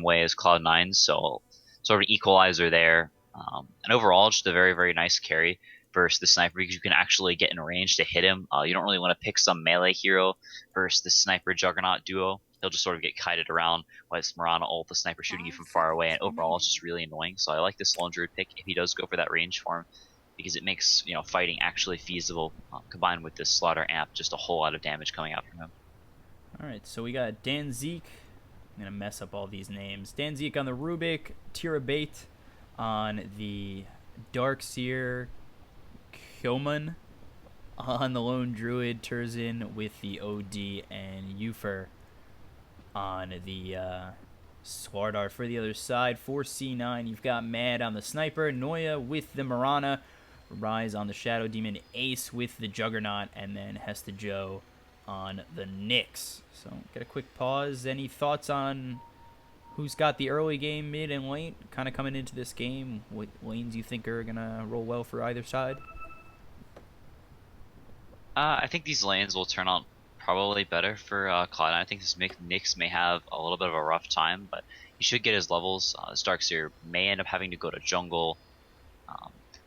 way as Cloud9, so sort of an equalizer there. And overall, just a very, very nice carry versus the sniper because you can actually get in range to hit him. You don't really want to pick some melee hero versus the sniper juggernaut duo. He'll just sort of get kited around while it's Mirana ult, the sniper shooting you from far away, and overall it's just really annoying. So I like this lone druid pick if he does go for that range form because it makes fighting actually feasible. Combined with this slaughter amp, just a whole lot of damage coming out from him. All right, so we got Danzik. I'm gonna mess up all these names. Danzik on the Rubik, Tirabate on the Darkseer, Kyoman on the Lone Druid, Turzin with the OD, and Ufer on the Swardart. For the other side, for C9, you've got Mad on the Sniper, Noya with the Marana, Rise on the Shadow Demon, Ace with the Juggernaut, and then Hesta Joe on the Nyx. So get a quick pause. Any thoughts on who's got the early game, mid, and late? Kind of coming into this game, what lanes you think are gonna roll well for either side? I think these lanes will turn out probably better for Cloud9. I think this Nyx may have a little bit of a rough time, but he should get his levels. This Darkseer may end up having to go to jungle.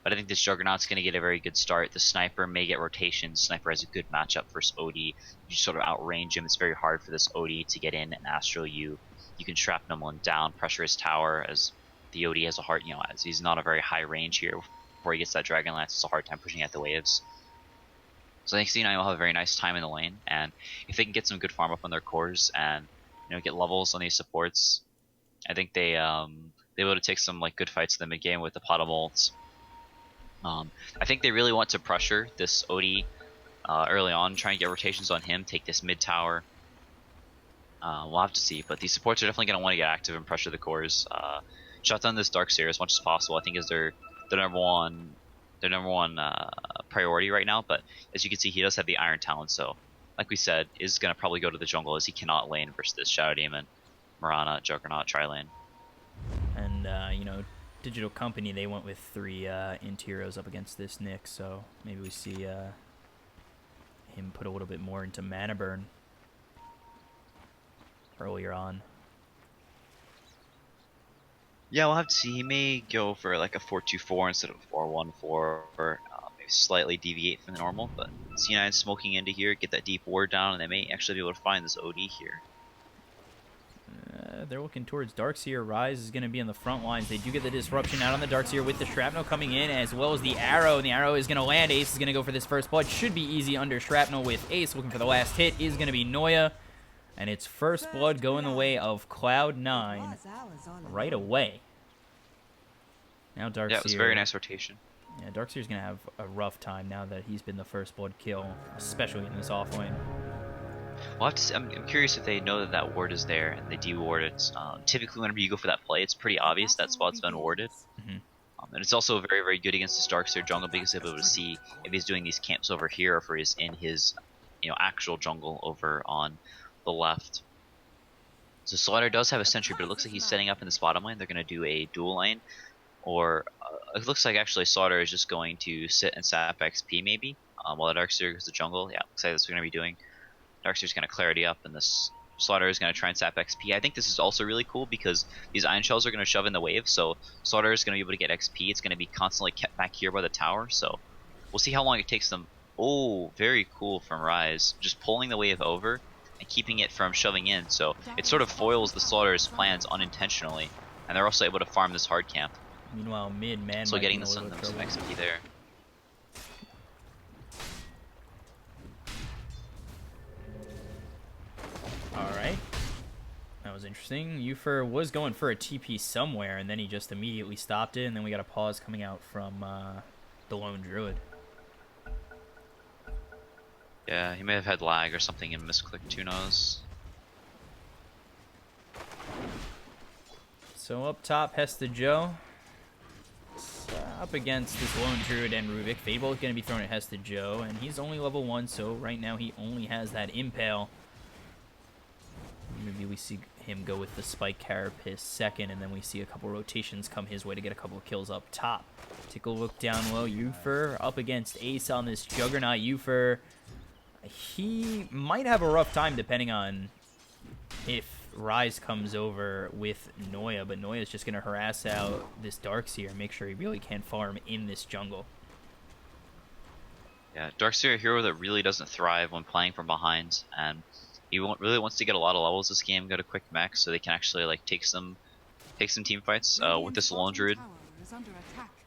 But I think this Juggernaut's going to get a very good start. The Sniper may get rotations. Sniper has a good matchup versus OD. You sort of outrange him. It's very hard for this OD to get in and astral you. You can shrapnel him down, pressure his tower, as the OD has a hard, as he's not a very high range here. Before he gets that Dragon Lance, it's a hard time pushing at the waves. So I think C9 will have a very nice time in the lane, and if they can get some good farm up on their cores and get levels on these supports, I think they be able to take some good fights in the mid game with the pot of ults. I think they really want to pressure this OD early on, try and get rotations on him, take this mid tower. We'll have to see, but these supports are definitely going to want to get active and pressure the cores. Shut down this Darkseer as much as possible. I think is their number one priority right now. But as you can see, he does have the Iron Talon, so like we said, is going to probably go to the jungle as he cannot lane versus this Shadow Demon, Mirana, Juggernaut, tri-lane. And Digital Company, they went with 3 int heroes up against this Nyx, so maybe we see him put a little bit more into mana burn earlier on. Yeah, we'll have to see. He may go for like a 4-2-4 instead of 4-1-4, or maybe slightly deviate from the normal. But C9 smoking into here, get that deep ward down, and they may actually be able to find this OD here. They're looking towards Darkseer. Rise is going to be in the front lines. They do get the disruption out on the Darkseer with the Shrapnel coming in, as well as the arrow. And the arrow is going to land. Ace is going to go for this first blood. Should be easy under Shrapnel with Ace. Looking for the last hit is going to be Noya. And it's first blood going the way of Cloud9 right away. Now Darkseer. Yeah, it was a very nice rotation. Yeah, Darkseer's going to have a rough time now that he's been the first blood kill, especially in this offlane. We'll have to see. I'm curious if they know that that ward is there and they de-ward it. Typically, whenever you go for that play, it's pretty obvious that spot's been warded. Mm-hmm. And it's also very, very good against this Darkseer jungle because they'll be able to see if he's doing these camps over here or if he's in his, actual jungle over on the left. So Slaughter does have a sentry, but it looks like he's setting up in this bottom lane. They're going to do a dual lane, or it looks like actually Slaughter is just going to sit and sap XP maybe while the Darkseer goes to jungle. Yeah, looks like that's what we're going to be doing. Darkseer's going to clarity up, and this Slaughter is going to try and sap XP. I think this is also really cool because these Iron Shells are going to shove in the wave, so Slaughter is going to be able to get XP. It's going to be constantly kept back here by the tower, so we'll see how long it takes them. Oh, very cool from Rise. Just pulling the wave over and keeping it from shoving in, so it sort of foils the Slaughter's plans unintentionally, and they're also able to farm this hard camp. Meanwhile, mid-man so getting some XP there. Alright. That was interesting. Ufer was going for a TP somewhere, and then he just immediately stopped it, and then we got a pause coming out from the Lone Druid. Yeah, he may have had lag or something and misclicked, who knows. So up top, Hesta Joe. Up against this Lone Druid and Rubik. Fable is going to be thrown at Hesta Joe, and he's only level 1, so right now he only has that Impale. Maybe we see him go with the Spike Carapace second, and then we see a couple rotations come his way to get a couple of kills up top. Take a look down low. Ufer up against Ace on this Juggernaut. Ufer, he might have a rough time depending on if Rise comes over with Noya, but Noya's just going to harass out this Darkseer and make sure he really can't farm in this jungle. Yeah, Darkseer, a hero that really doesn't thrive when playing from behind, and he really wants to get a lot of levels this game, go to quick mech, so they can actually like take some team fights with this lone druid.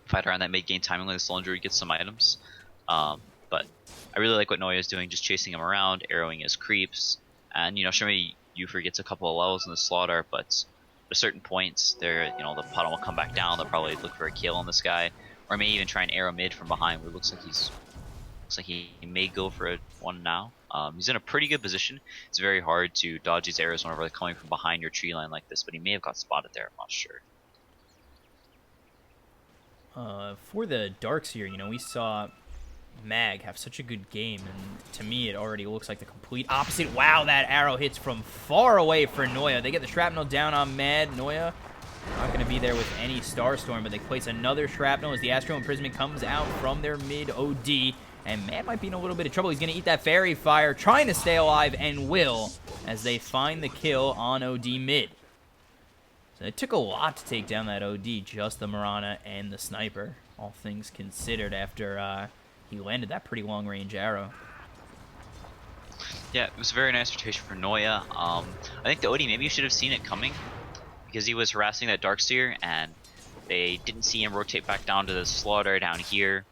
Fight around that mid game timing with this lone druid, get some items. But I really like what Noya is doing, just chasing him around, arrowing his creeps, and sure maybe Yuffie gets a couple of levels in the slaughter, but at a certain point, there the puddle will come back down. They'll probably look for a kill on this guy, or maybe even try and arrow mid from behind, where it looks like he may go for one now. He's in a pretty good position. It's very hard to dodge these arrows whenever they're coming from behind your tree line like this, but he may have got spotted there. I'm not sure. For the Darkseer, we saw Mag have such a good game, and to me it already looks like the complete opposite. Wow, that arrow hits from far away for Noya. They get the shrapnel down on Mad. Noya not going to be there with any Starstorm, but they place another shrapnel as the Astral Imprisonment comes out from their mid OD. And Mad might be in a little bit of trouble. He's going to eat that Fairy Fire, trying to stay alive, and will, as they find the kill on OD mid. So it took a lot to take down that OD, just the Mirana and the Sniper, all things considered, after he landed that pretty long-range arrow. Yeah, it was a very nice rotation for Noya. I think the OD, maybe you should have seen it coming, because he was harassing that Darkseer, and they didn't see him rotate back down to the slaughter down here.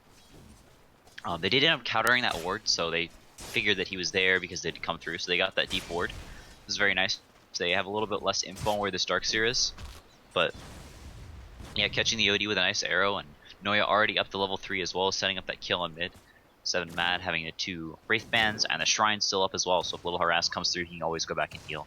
They did end up countering that ward, so they figured that he was there because they'd come through, so they got that deep ward. This is very nice. They have a little bit less info on where this Darkseer is, but yeah, catching the OD with a nice arrow, and Noya already up to level 3 as well, setting up that kill on mid. 7 Mad having the 2 Wraith Bands, and the Shrine's still up as well, so if Little Harass comes through, he can always go back and heal.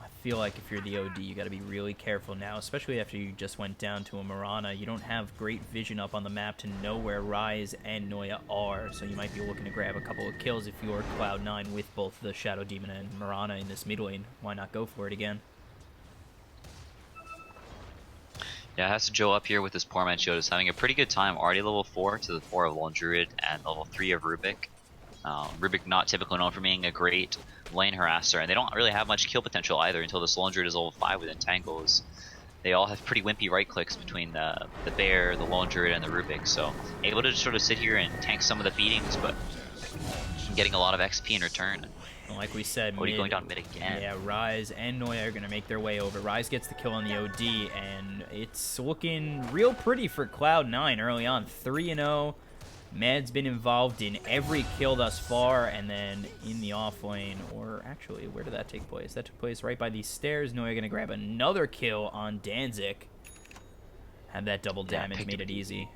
I feel like if you're the OD, you got to be really careful now, especially after you just went down to a Mirana. You don't have great vision up on the map to know where Rise and Noya are, so you might be looking to grab a couple of kills if you're Cloud9 with both the Shadow Demon and Mirana in this mid lane. Why not go for it again? Yeah, has to Joe up here with this poor man Shield is having a pretty good time. Already level 4 to the 4 of Lone Druid and level 3 of Rubik. Rubik not typically known for being a great lane harasser, and they don't really have much kill potential either until this Lone Druid is level 5 with Entangles. They all have pretty wimpy right clicks between the Bear, the Lone Druid, and the Rubik, so able to sort of sit here and tank some of the beatings, but getting a lot of XP in return. Like we said, going down mid again. Yeah, Rise and Noya are going to make their way over. Rise gets the kill on the OD, and it's looking real pretty for Cloud9 early on. 3-0. Mad's been involved in every kill thus far, and then in the off lane, or actually, where did that take place? That took place right by these stairs. Noya going to grab another kill on Danzig. Had that double damage, made it easy.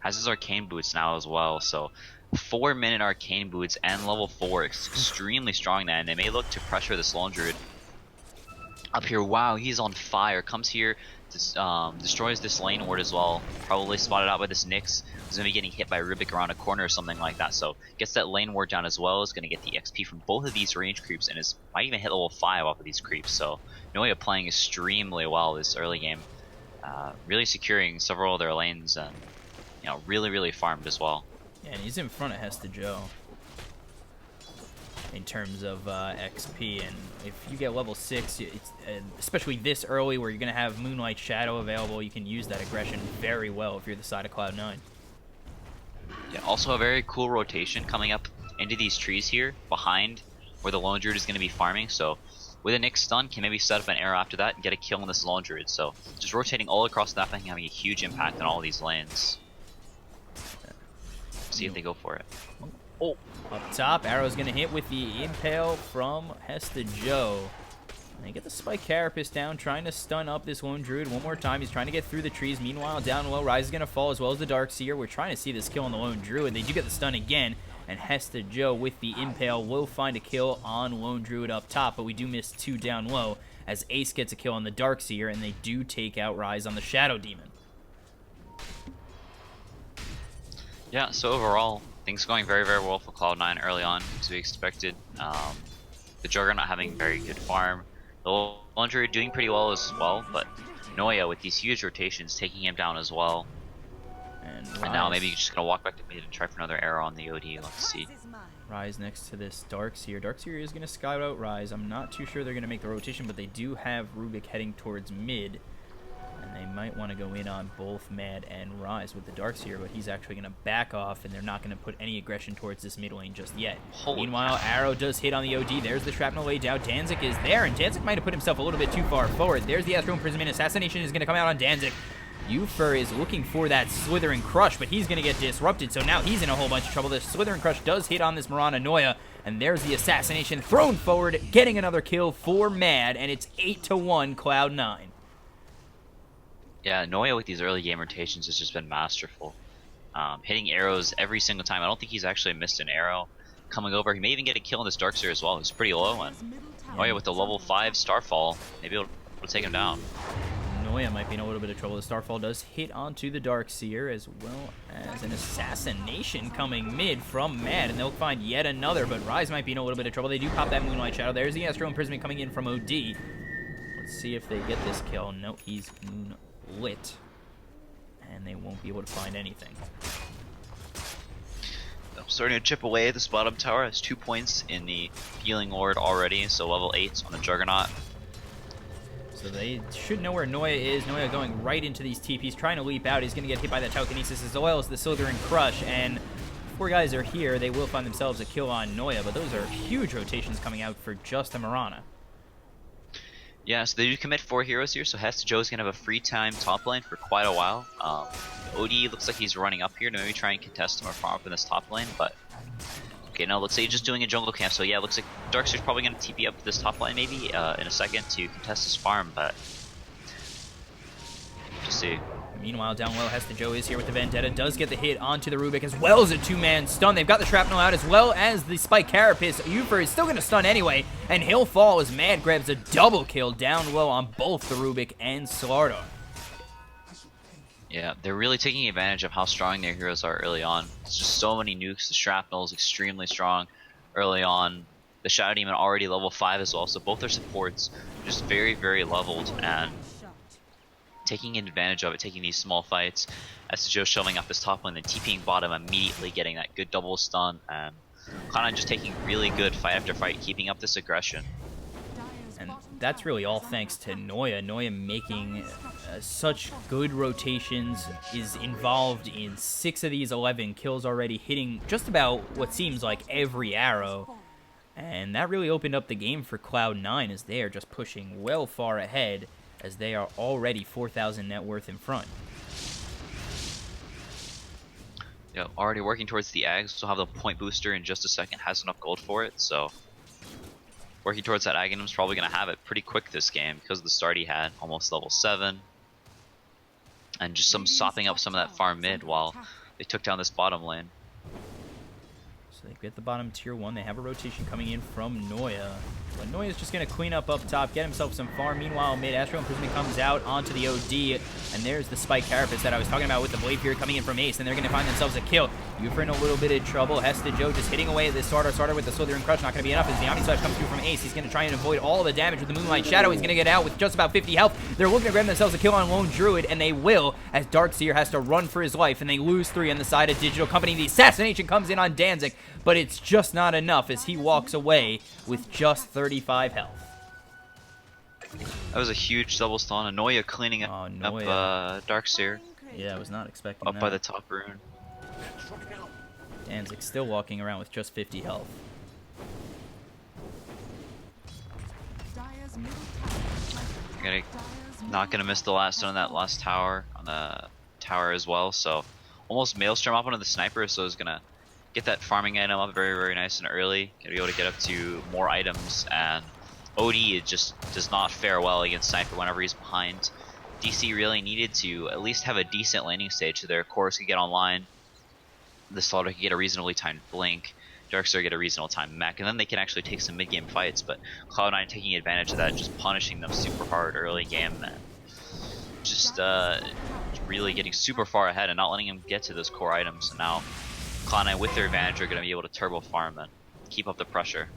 Has his arcane boots now as well, so 4-minute arcane boots and level 4 is extremely strong then. They may look to pressure this Lone Druid up here. Wow, he's on fire. Comes here, destroys this lane ward as well. Probably spotted out by this Nyx, who's going to be getting hit by Rubik around a corner or something like that. So gets that lane ward down as well. Is going to get the XP from both of these range creeps, and might even hit level 5 off of these creeps. So Noya playing extremely well this early game, really securing several of their lanes, and really farmed as well. Yeah, and he's in front of Hesta Joe in terms of XP, and if you get level 6, especially this early where you're going to have Moonlight Shadow available, you can use that aggression very well if you're the side of Cloud9. Yeah, also a very cool rotation coming up into these trees here behind where the Lone Druid is going to be farming, so with a Nyx stun, can maybe set up an arrow after that and get a kill on this Lone Druid. So just rotating all across the map and having a huge impact on all these lanes. See if they go for it. Oh, up top, arrow's gonna hit with the impale from Hesta Joe. They get the Spike Carapace down, trying to stun up this Lone Druid one more time. He's trying to get through the trees. Meanwhile, down low, Rise is gonna fall as well as the Darkseer. We're trying to see this kill on the Lone Druid. They do get the stun again, and Hesta Joe with the impale will find a kill on Lone Druid up top, but we do miss 2 down low as Ace gets a kill on the Darkseer, and they do take out Rise on the Shadow Demon. Yeah, so overall, things going very well for Cloud9 early on, as we expected. The Juggernaut having very good farm. The Lone Druid doing pretty well as well, but Noya with these huge rotations taking him down as well. And now maybe you're just going to walk back to mid and try for another arrow on the OD. Let's see. Rise next to this Darkseer. Darkseer is going to scout out Rise. I'm not too sure they're going to make the rotation, but they do have Rubik heading towards mid. And they might want to go in on both Mad and Rise with the Darkseer, but he's actually going to back off, and they're not going to put any aggression towards this mid lane just yet. Meanwhile, Arrow does hit on the OD. There's the Shrapnel laid down. Danzig is there, and Danzig might have put himself a little bit too far forward. There's the Astral Imprisonment. Assassination is going to come out on Danzig. Ufer is looking for that Slithering Crush, but he's going to get disrupted, so now he's in a whole bunch of trouble. The Slithering Crush does hit on this Mirana Noya, and there's the Assassination thrown forward, getting another kill for Mad, and it's 8-1 Cloud9. Yeah, Noya with these early game rotations has just been masterful. Hitting arrows every single time. I don't think he's actually missed an arrow coming over. He may even get a kill in this Darkseer as well. He's pretty low, and Noya with the level 5 Starfall, maybe it'll take him down. Noya might be in a little bit of trouble. The Starfall does hit onto the Darkseer, as well as an Assassination coming mid from Mad, and they'll find yet another, but Rise might be in a little bit of trouble. They do pop that Moonlight Shadow. There's the Astral Imprisonment coming in from OD. Let's see if they get this kill. No, he's moonlit, and they won't be able to find anything. I'm starting to chip away at this bottom tower. Has 2 points in the Healing Ward already, so level 8 on the Juggernaut. So they should know where Noya is. Noya going right into these TPs, trying to leap out. He's going to get hit by that Telekinesis as well as the Slithering Crush. And 4 guys are here. They will find themselves a kill on Noya, but those are huge rotations coming out for just a Mirana. Yeah, so they do commit 4 heroes here, so Hesta Joe's going to have a free time top lane for quite a while. OD looks like he's running up here to maybe try and contest him or farm up in this top lane, but... Okay, now looks like he's just doing a jungle camp, so yeah, looks like Darkseer's probably going to TP up to this top line maybe in a second to contest his farm, but... Just see. Meanwhile, down low, Hesta Joe is here with the Vendetta, does get the hit onto the Rubik, as well as a 2-man stun. They've got the Shrapnel out, as well as the Spike Carapace. Ufer is still going to stun anyway, and he'll fall as Mad grabs a double kill down low on both the Rubik and Slardar. Yeah, they're really taking advantage of how strong their heroes are early on. It's just so many nukes. The Shrapnel is extremely strong early on. The Shadow Demon already level 5 as well, so both their supports just very, very leveled and taking advantage of it, taking these small fights. Joe shoving up this top lane, then TPing bottom, immediately getting that good double stun, and kind of just taking really good fight after fight, keeping up this aggression. And that's really all thanks to Noya. Noya making such good rotations, is involved in 6 of these 11 kills already, hitting just about what seems like every arrow. And that really opened up the game for Cloud9, as they are just pushing well far ahead, as they are already 4,000 net worth in front. Yeah, already working towards the Ags. We'll have the point booster in just a second. Has enough gold for it, so working towards that Aghanim's probably going to have it pretty quick this game because of the start he had, almost level 7. And just sopping up some of that farm mid while they took down this bottom lane. So they get the bottom tier 1. They have a rotation coming in from Noya. But Noya's just going to clean up top, get himself some farm. Meanwhile, mid Astral Imprisonment comes out onto the OD. And there's the Spike Carapace that I was talking about with the Blade Fury coming in from Ace. And they're going to find themselves a kill. Ufer in a little bit of trouble. Hesta Joe just hitting away at this Starter with the Slithering Crush. Not going to be enough as the Omni Slash comes through from Ace. He's going to try and avoid all the damage with the Moonlight Shadow. He's going to get out with just about 50 health. They're looking to grab themselves a kill on Lone Druid, and they will, as Darkseer has to run for his life, and they lose 3 on the side of Digital Company. The Assassination comes in on Danzig, but it's just not enough as he walks away with just 35 health. That was a huge double stun. Noya cleaning up Darkseer. Yeah, I was not expecting up that. By the top rune. Danzig still walking around with just 50 health. Not gonna miss the last stun on that last tower, on the tower as well. So almost Maelstrom up onto the sniper, so is gonna get that farming item up very, very nice and early. Gonna be able to get up to more items, and OD it just does not fare well against sniper whenever he's behind. DC really needed to at least have a decent landing stage so their cores could get online. The Slaughter could get a reasonably timed blink. Darkseer get a reasonable timed mech, and then they can actually take some mid-game fights. But Cloud9 taking advantage of that, just punishing them super hard early game, and just really getting super far ahead and not letting them get to those core items. And now Cloud9 with their advantage are going to be able to turbo farm and keep up the pressure.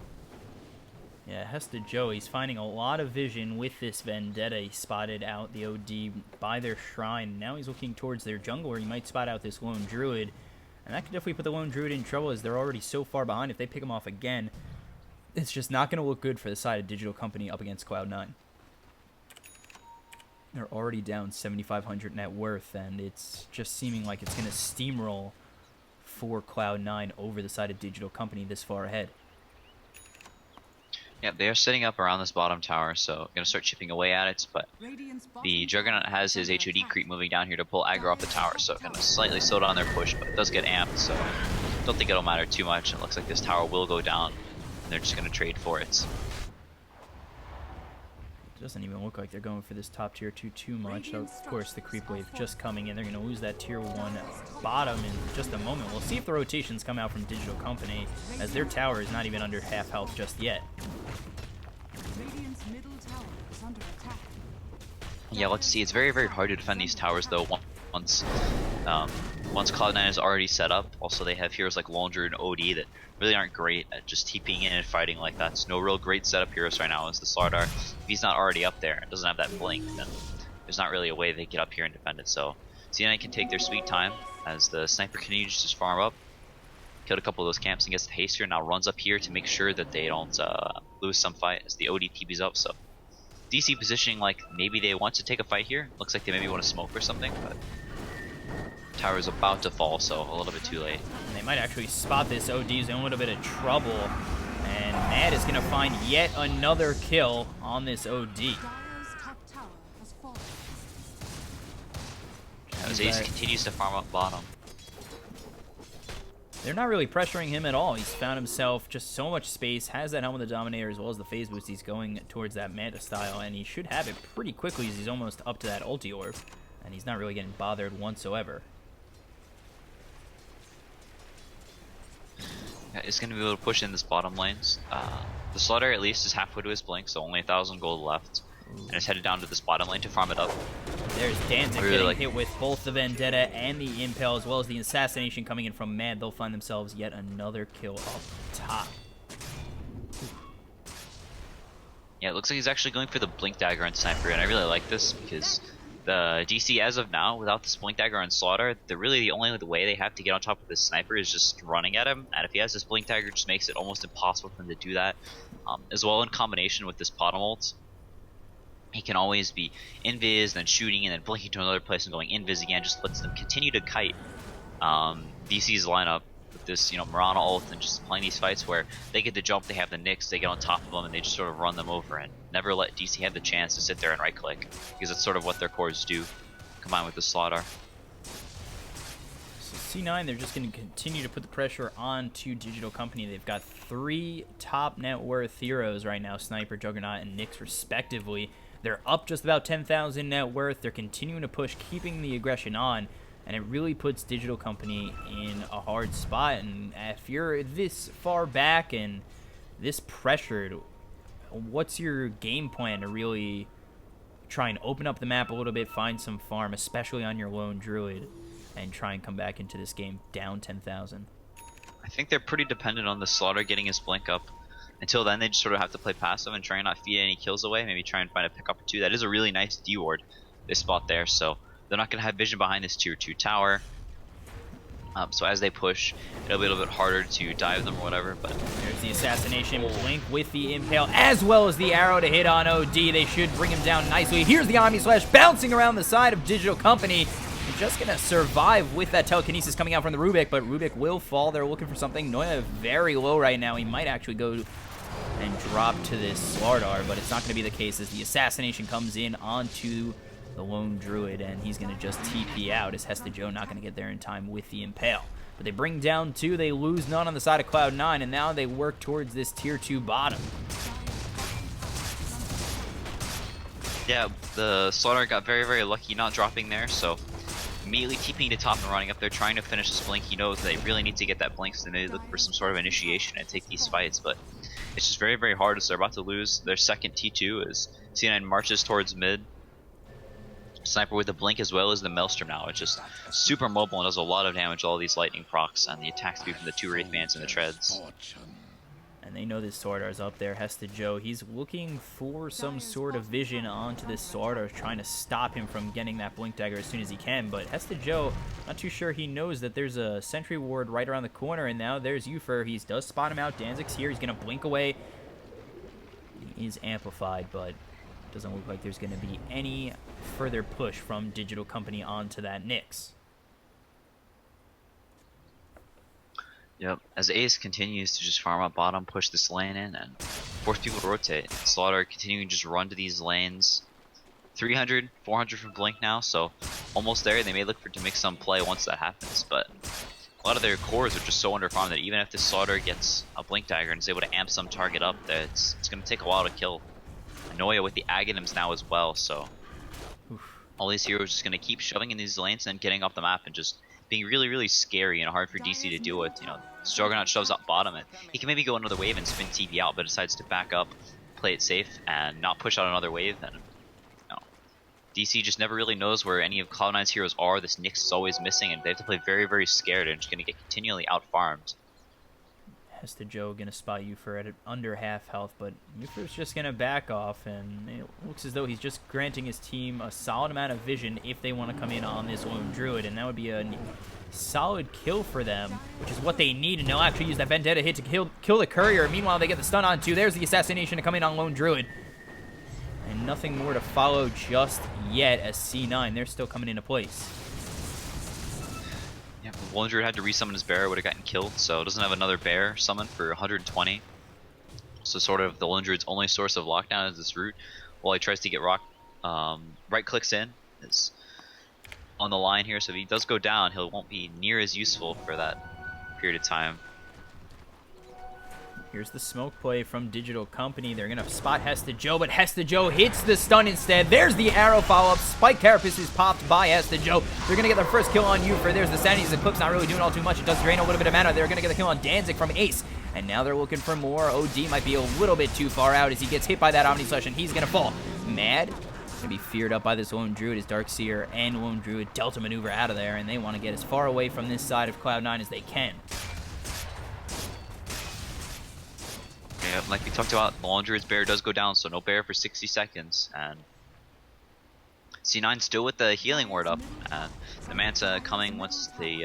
Yeah, Hesta Joe, he's finding a lot of vision with this Vendetta. He spotted out the OD by their shrine. Now he's looking towards their jungle where he might spot out this Lone Druid. And that could definitely put the Lone Druid in trouble as they're already so far behind. If they pick him off again, it's just not going to look good for the side of Digital Company up against Cloud9. They're already down 7,500 net worth, and it's just seeming like it's going to steamroll for Cloud9 over the side of Digital Company this far ahead. Yeah, they are setting up around this bottom tower, so going to start chipping away at it, but the Juggernaut has his HOD creep moving down here to pull aggro off the tower, so going to slightly slow down their push, but it does get amped, so don't think it'll matter too much. It looks like this tower will go down, and they're just going to trade for it. Doesn't even look like they're going for this top tier 2 too much. Of course, the creep wave just coming in. They're going to lose that tier 1 bottom in just a moment. We'll see if the rotations come out from Digital Company, as their tower is not even under half health just yet. Yeah, let's see. It's very, very hard to defend these towers, though, once Cloud9 is already set up. Also, they have heroes like Lone Druid and OD that really aren't great at just TPing in and fighting like that. It's no real great setup heroes right now as the Slardar. If he's not already up there and doesn't have that blink, then there's not really a way they get up here and defend it. So C9 can take their sweet time as the sniper continues to just farm up. Killed a couple of those camps and gets the haste here. Now runs up here to make sure that they don't lose some fight as the OD TP's up. So DC positioning like maybe they want to take a fight here. Looks like they maybe want to smoke or something, but tower is about to fall, so a little bit too late. And they might actually spot this. OD's in a little bit of trouble, and Mad is going to find yet another kill on this OD. As Ace continues to farm up bottom. They're not really pressuring him at all. He's found himself just so much space, has that Helm of the Dominator as well as the phase boost. He's going towards that Manta style, and he should have it pretty quickly as he's almost up to that ulti orb, and he's not really getting bothered whatsoever. Yeah, it's going to be able to push in this bottom lanes. The Slaughter at least is halfway to his blink, so only 1,000 gold left. And is headed down to this bottom lane to farm it up. There's Danzig getting hit with both the Vendetta and the Impale, as well as the Assassination coming in from Mad. They'll find themselves yet another kill up top. Yeah, it looks like he's actually going for the Blink Dagger on Sniper, and I really like this because the DC as of now, without this Blink Dagger on Slaughter, the only way they have to get on top of this Sniper is just running at him, and if he has this Blink Dagger, it just makes it almost impossible for him to do that. As well in combination with this bottom ult, he can always be invis, then shooting, and then blinking to another place and going invis again. Just lets them continue to kite DC's lineup with this, Mirana ult and just playing these fights where they get the jump, they have the Nyx, they get on top of them, and they just sort of run them over and never let DC have the chance to sit there and right click, because that's sort of what their cores do, combined with the Slaughter. So C9, they're just going to continue to put the pressure onto Digital Company. They've got 3 top net worth heroes right now, Sniper, Juggernaut, and Nyx respectively. They're up just about 10,000 net worth. They're continuing to push, keeping the aggression on, and it really puts Digital Company in a hard spot. And if you're this far back and this pressured, what's your game plan to really try and open up the map a little bit, find some farm, especially on your Lone Druid, and try and come back into this game down 10,000? I think they're pretty dependent on the Slaughter getting his blink up. Until then, they just sort of have to play passive and try and not feed any kills away. Maybe try and find a pickup or two. That is a really nice D-ward, this spot there. So they're not going to have vision behind this tier 2 tower. So as they push, it'll be a little bit harder to dive them or whatever. But there's the Assassination Blink with the Impale, as well as the arrow to hit on OD. They should bring him down nicely. Here's the Omni Slash bouncing around the side of Digital Company. They're just going to survive with that telekinesis coming out from the Rubik, but Rubik will fall. They're looking for something. Noya very low right now. He might actually go and drop to this Slardar, but it's not going to be the case as the Assassination comes in onto the Lone Druid, and he's going to just TP out as Hesta Joe not going to get there in time with the Impale. But they bring down 2, they lose none on the side of Cloud9, and now they work towards this tier 2 bottom. Yeah, the Slaughter got very, very lucky not dropping there, so immediately TPing to top and running up there, trying to finish this blink. He knows they really need to get that blink, so they look for some sort of initiation and take these fights, but it's just very, very hard as they're about to lose their second T2 as C9 marches towards mid. Sniper with the blink as well as the Maelstrom now. It's just super mobile and does a lot of damage to all these lightning procs and the attack speed from the 2 Wraithbands and the treads. And they know this Sardar's up there. Hesta Joe, he's looking for some sort of vision onto this Sardar, trying to stop him from getting that Blink Dagger as soon as he can. But Hesta Joe, not too sure he knows that there's a sentry ward right around the corner. And now there's Ufer. He does spot him out. Danzig's here. He's going to blink away. He is amplified, but doesn't look like there's going to be any further push from Digital Company onto that Nyx. Yep, as Ace continues to just farm up bottom, push this lane in, and force people to rotate. Slaughter continuing to just run to these lanes. 300, 400 from Blink now, so almost there. They may look for to make some play once that happens, but a lot of their cores are just so underfarmed that even if this Slaughter gets a Blink Dagger and is able to amp some target up, that it's going to take a while to kill. Noya with the Aghanims now as well, so all these heroes are just going to keep shoving in these lanes and getting off the map and just being really, really scary and hard for DC to deal with. You know, Juggernaut shoves up bottom, and he can maybe go another wave and spin TV out, but decides to back up, play it safe, and not push out another wave. And you know, DC just never really knows where any of Cloud9's heroes are. This Nyx is always missing, and they have to play very, very scared and just going to get continually out-farmed. Hesta Joe gonna spot Ufer at under half health, but Ufer's just gonna back off, and it looks as though he's just granting his team a solid amount of vision if they want to come in on this Lone Druid, and that would be a solid kill for them, which is what they need, and they'll actually use that Vendetta hit to kill the Courier. Meanwhile, they get the stun on too. There's the assassination to come in on Lone Druid, and nothing more to follow just yet as C9, they're still coming into place. Yeah, Lone Druid had to resummon his bear, would have gotten killed, so doesn't have another bear summon for 120. So sort of the Lone Druid's only source of lockdown is this route. While he tries to get rock, right clicks in, is on the line here, so if he does go down, he won't be near as useful for that period of time. Here's the smoke play from Digital Company. They're going to spot Hesta Joe, but Hesta Joe hits the stun instead. There's the arrow follow-up. Spike Carapace is popped by Hesta Joe. They're going to get their first kill on Ufer. There's the Sanity's Eclipse, not really doing all too much. It does drain a little bit of mana. They're going to get the kill on Danzig from Ace. And now they're looking for more. OD might be a little bit too far out as he gets hit by that Omni Slash, and he's going to fall. Mad. Going to be feared up by this Lone Druid as Darkseer and Lone Druid Delta maneuver out of there, and they want to get as far away from this side of Cloud9 as they can. Yeah, like we talked about, the Lone Druid's bear does go down, so no bear for 60 seconds, and C9 still with the healing ward up, and the Manta coming once he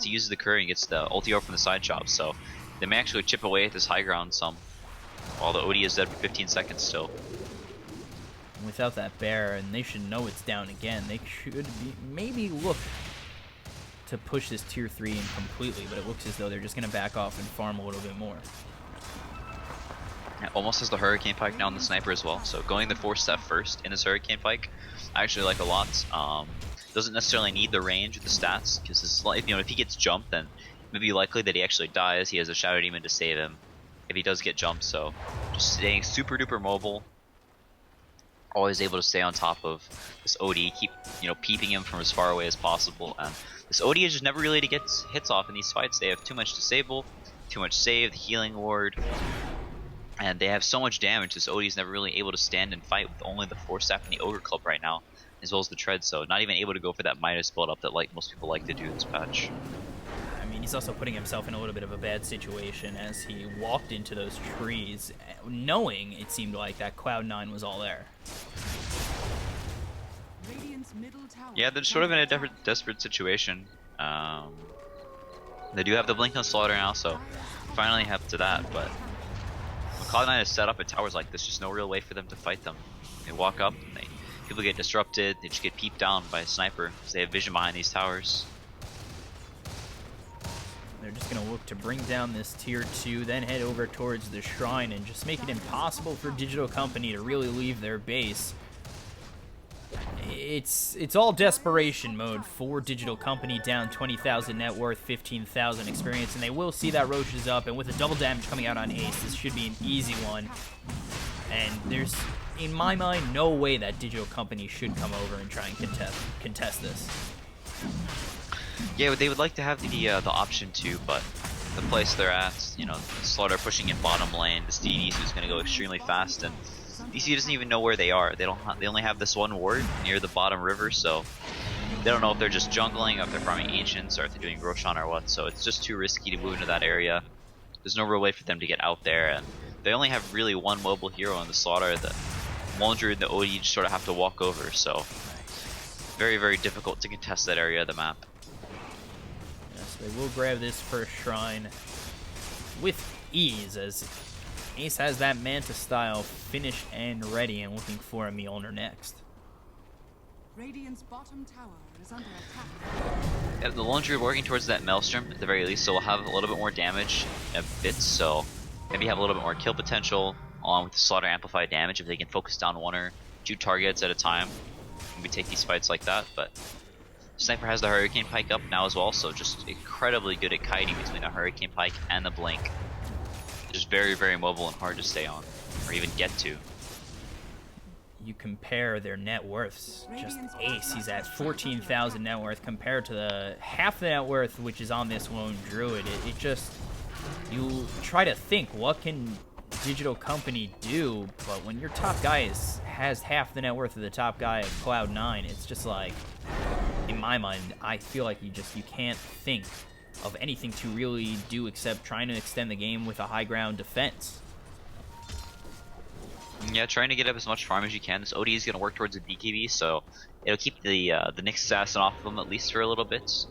uses the Courier and gets the ulti over from the side chop, so they may actually chip away at this high ground some, while the OD is dead for 15 seconds still. Without that bear, and they should know it's down again, they should be maybe look to push this tier 3 in completely, but it looks as though they're just going to back off and farm a little bit more. Almost has the Hurricane Pike now on the Sniper as well, so going the 4-step first in this Hurricane Pike, I actually like a lot. Doesn't necessarily need the range with the stats, because if he gets jumped, then it may be likely that he actually dies. He has a Shadow Demon to save him if he does get jumped, so just staying super duper mobile, always able to stay on top of this OD, keep peeping him from as far away as possible, and this OD is just never really to get hits off in these fights. They have too much disable, too much save, the healing ward, and they have so much damage. This OD is never really able to stand and fight with only the 4-staff and the Ogre Club right now, as well as the Tread, so not even able to go for that Midas build up that most people like to do this patch. I mean, he's also putting himself in a little bit of a bad situation as he walked into those trees, knowing it seemed like that Cloud9 was all there. Yeah, they're sort of in a desperate situation. They do have the Blink on Slaughter now, so finally have to that, but when Cloud9 is set up at towers like this, just no real way for them to fight them. They walk up, and people get disrupted, they just get peeped down by a sniper, because they have vision behind these towers. They're just going to look to bring down this tier 2, then head over towards the shrine and just make it impossible for Digital Company to really leave their base. It's all desperation mode for Digital Company, down 20,000 net worth, 15,000 experience, and they will see that Roche is up, and with the double damage coming out on Ace, this should be an easy one. And there's, in my mind, no way that Digital Company should come over and try and contest this. Yeah, they would like to have the option to, but the place they're at, Slaughter pushing in bottom lane, this DD who's going to go extremely fast, and DC doesn't even know where they are. They only have this one ward near the bottom river, so they don't know if they're just jungling, or if they're farming ancients, or if they're doing Roshan or what. So it's just too risky to move into that area. there's no real way for them to get out there, and they only have really one mobile hero in the Slaughter. The Laundry and the OD just sort of have to walk over, so very, very difficult to contest that area of the map. Yes, they will grab this first shrine with ease, as Ace has that Manta style finished and ready and looking for a Mjolnir next. Radiant's bottom tower is under attack. Yeah, the Laundry working towards that Maelstrom at the very least, so we'll have a little bit more damage in a bit, so maybe have a little bit more kill potential along with the Slaughter amplified damage if they can focus down 1 or 2 targets at a time. Maybe take these fights like that, but Sniper has the Hurricane Pike up now as well, so just incredibly good at kiting between the Hurricane Pike and the Blink. Just very, very mobile and hard to stay on, or even get to. You compare their net worths, just Ace, he's at 14,000 net worth compared to the half the net worth which is on this lone Druid. It just, you try to think, what can Digital Company do? But when your top guy has half the net worth of the top guy of Cloud9, it's just like, in my mind, I feel like you can't think of anything to really do except trying to extend the game with a high ground defense. Yeah, trying to get up as much farm as you can. This OD is going to work towards a BKB, so it'll keep the Nyx assassin off of them at least for a little bit.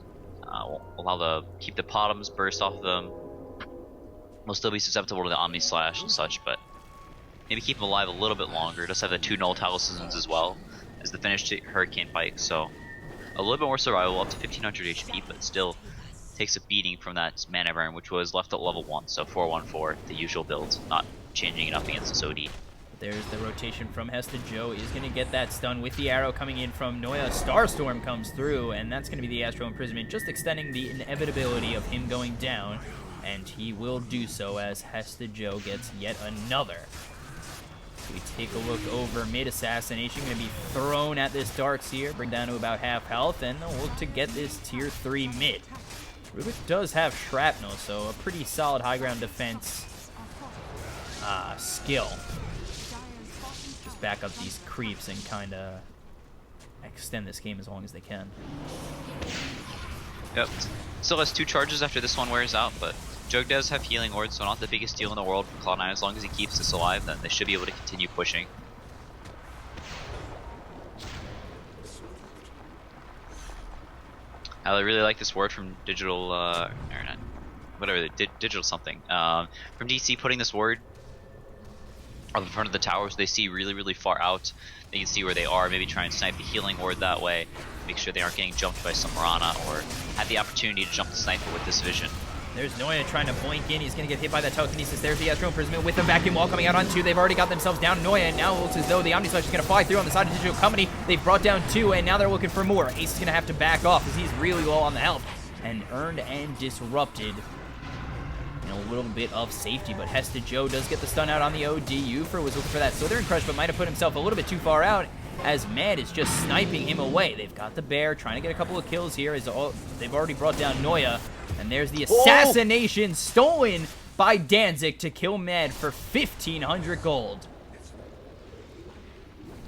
We'll keep the bottoms burst off of them. We'll still be susceptible to the Omni Slash and such, but maybe keep him alive a little bit longer. It does have the 2 null talismans as well as the finished Hurricane Pike, so a little bit more survival, up to 1500 HP, but still takes a beating from that Mana Burn, which was left at level 1, so 414, the usual build, not changing it up against this OD. There's the rotation from Hesta. Joe is going to get that stun with the arrow coming in from Noya. Starstorm comes through, and that's going to be the Astral Imprisonment, just extending the inevitability of him going down, and he will do so as Hesta Joe gets yet another. We take a look over mid. Assassination going to be thrown at this Darkseer, bring down to about half health, and they'll look to get this tier 3 mid. Rubik does have Shrapnel, so a pretty solid high ground defense skill. Just back up these creeps and kind of extend this game as long as they can. Yep. Still has 2 charges after this one wears out, but Jug does have Healing Ward, so not the biggest deal in the world for Cloud9. As long as he keeps this alive, then they should be able to continue pushing. I really like this ward from Digital, or not, whatever, Digital something. From DC, putting this ward up in front of the towers, they see really, really far out. They can see where they are, maybe try and snipe the Healing Ward that way, make sure they aren't getting jumped by some Mirana, or have the opportunity to jump the Sniper with this vision. There's Noya trying to blink in. He's going to get hit by that telekinesis. There's the Astral Imprisonment with the vacuum wall coming out on 2. They've already got themselves down. Noya, and now it looks as though the Omni Slash is going to fly through on the side of Digital Company. They've brought down 2, and now they're looking for more. Ace is going to have to back off as he's really low on the health. And earned and disrupted in a little bit of safety, but Hesta Joe does get the stun out on the OD. Ufer was looking for that Slithering Crush, but might have put himself a little bit too far out as Mad is just sniping him away. They've got the bear, trying to get a couple of kills here. They've already brought down Noya, and there's the assassination stolen by Danzig to kill Mad for 1,500 gold.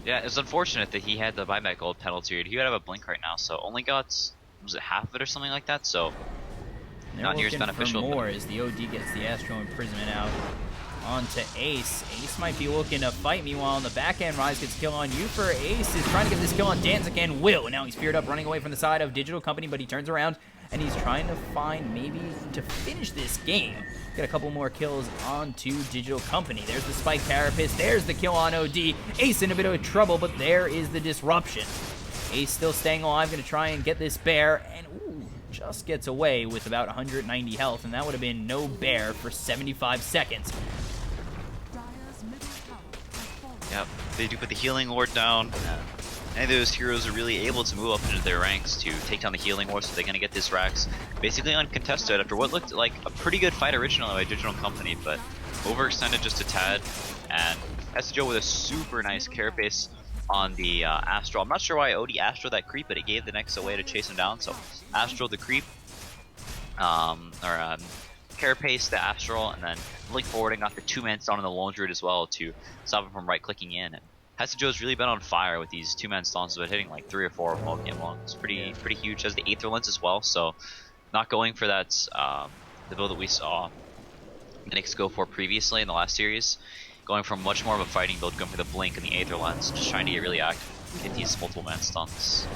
Yeah, it's unfortunate that he had the buyback gold penalty. He would have a blink right now, so only got, was it half of it or something like that? So not near as beneficial. For more as the OD gets the Astral Imprisonment out onto Ace. Ace might be looking to fight. Meanwhile, on the back end, Rise gets kill on Ufer. Ace is trying to get this kill on Danzig and will. Now he's feared up, running away from the side of Digital Company, but he turns around and he's trying to find maybe to finish this game. Get a couple more kills onto Digital Company. There's the Spike Carapace. There's the kill on OD. Ace in a bit of trouble, but there is the disruption. Ace still staying alive, going to try and get this bear, and ooh, just gets away with about 190 health, and that would have been no bear for 75 seconds. Yep, they do put the Healing Ward down. Neither of those heroes are really able to move up into their ranks to take down the Healing Ward, so they're going to get this Rax basically uncontested after what looked like a pretty good fight originally by Digital Company, but overextended just a tad. And SJO with a super nice Carapace on the Astral. I'm not sure why OD Astral that creep, but it gave the Nyx a way to chase him down. So Astral the creep, Carapace the Astral, and then Blink forwarding got the 2-man stun on the Lone Druid as well to stop him from right-clicking in. And Joe's really been on fire with these 2-man stuns, but hitting like 3 or 4 all game long. It's pretty huge. Has the Aether Lens as well, so not going for that the build that we saw the Knicks go for previously in the last series, going for much more of a fighting build, going for the blink and the Aether Lens, just trying to get really active, get these multiple man stuns.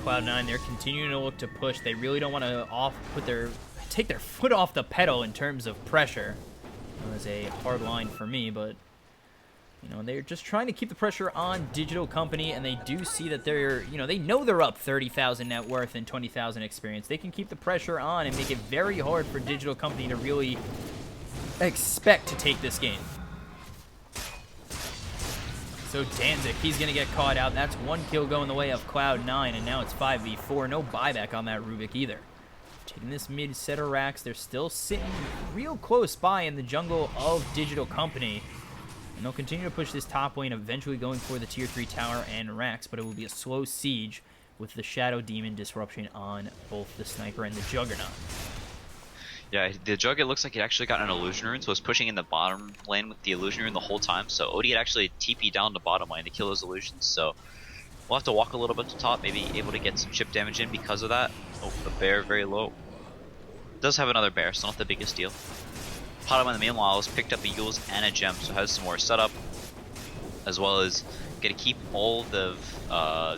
Cloud9, they're continuing to look to push. They really don't want to take their foot off the pedal in terms of pressure. That was a hard line for me, but they're just trying to keep the pressure on Digital Company, and they do see that they know they're up 30,000 net worth and 20,000 experience. They can keep the pressure on and make it very hard for Digital Company to really expect to take this game. So Danzig, he's going to get caught out. That's one kill going the way of Cloud9, and now it's 5v4. No buyback on that Rubik either. Taking this mid set of racks, they're still sitting real close by in the jungle of Digital Company. And they'll continue to push this top lane, eventually going for the tier 3 tower and racks, but it will be a slow siege with the Shadow Demon disruption on both the Sniper and the Juggernaut. Yeah, the Jug, it looks like it actually got an illusion rune, so it was pushing in the bottom lane with the illusion rune the whole time. So Odie had actually TP down the bottom lane to kill those illusions. So we'll have to walk a little bit to top, maybe able to get some chip damage in because of that. Oh, the bear very low. Does have another bear, so not the biggest deal. Potamon in the meanwhile has picked up a Yules and a gem, so has some more setup, as well as get to keep all the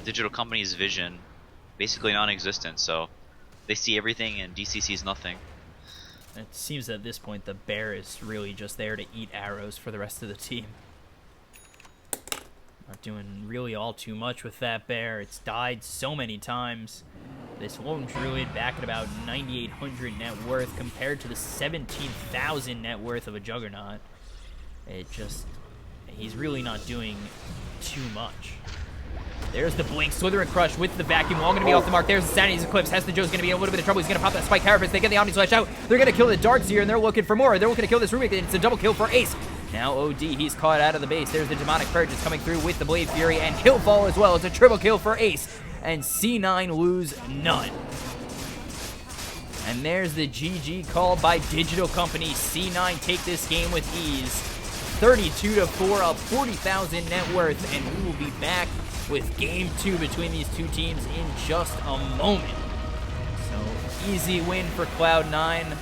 Digital Company's vision basically non-existent. So they see everything and DC sees nothing. It seems at this point the bear is really just there to eat arrows for the rest of the team. Not doing really all too much with that bear. It's died so many times. This lone druid back at about 9,800 net worth compared to the 17,000 net worth of a Juggernaut. He's really not doing too much. There's the blink, Slither and Crush with the vacuum, all gonna be off the mark. There's the Sanity's Eclipse. Hesta Joe's gonna be in a little bit of trouble. He's gonna pop that Spike Carapace. They get the Omni Slash out. They're gonna kill the Darkseer, and they're looking for more. They're looking to kill this Rubik, and it's a double kill for Ace. Now OD, he's caught out of the base. There's the Demonic Purge is coming through with the Blade Fury, and Killfall as well. It's a triple kill for Ace, and C9 lose none. And there's the GG call by Digital Company. C9 take this game with ease. 32-4, up 40,000 net worth, and we will be back with Game 2 between these two teams in just a moment. So, easy win for Cloud9.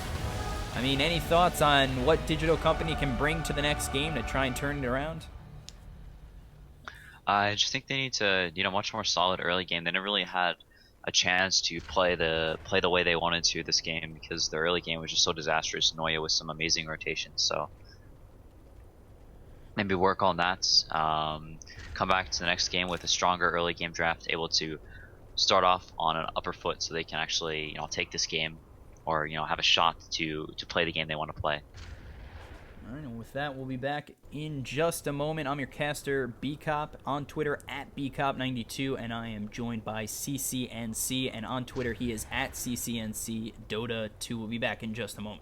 I mean, any thoughts on what Digital Company can bring to the next game to try and turn it around? I just think they need to, much more solid early game. They never really had a chance to play the way they wanted to this game because the early game was just so disastrous. Noya with some amazing rotations, so maybe work on that. Come back to the next game with a stronger early game draft, able to start off on an upper foot so they can actually take this game or have a shot to play the game they want to play. All right, and with that, we'll be back in just a moment. I'm your caster, BCop, on Twitter at BCop92, and I am joined by CCNC, and on Twitter he is at CCNC Dota 2. We'll be back in just a moment.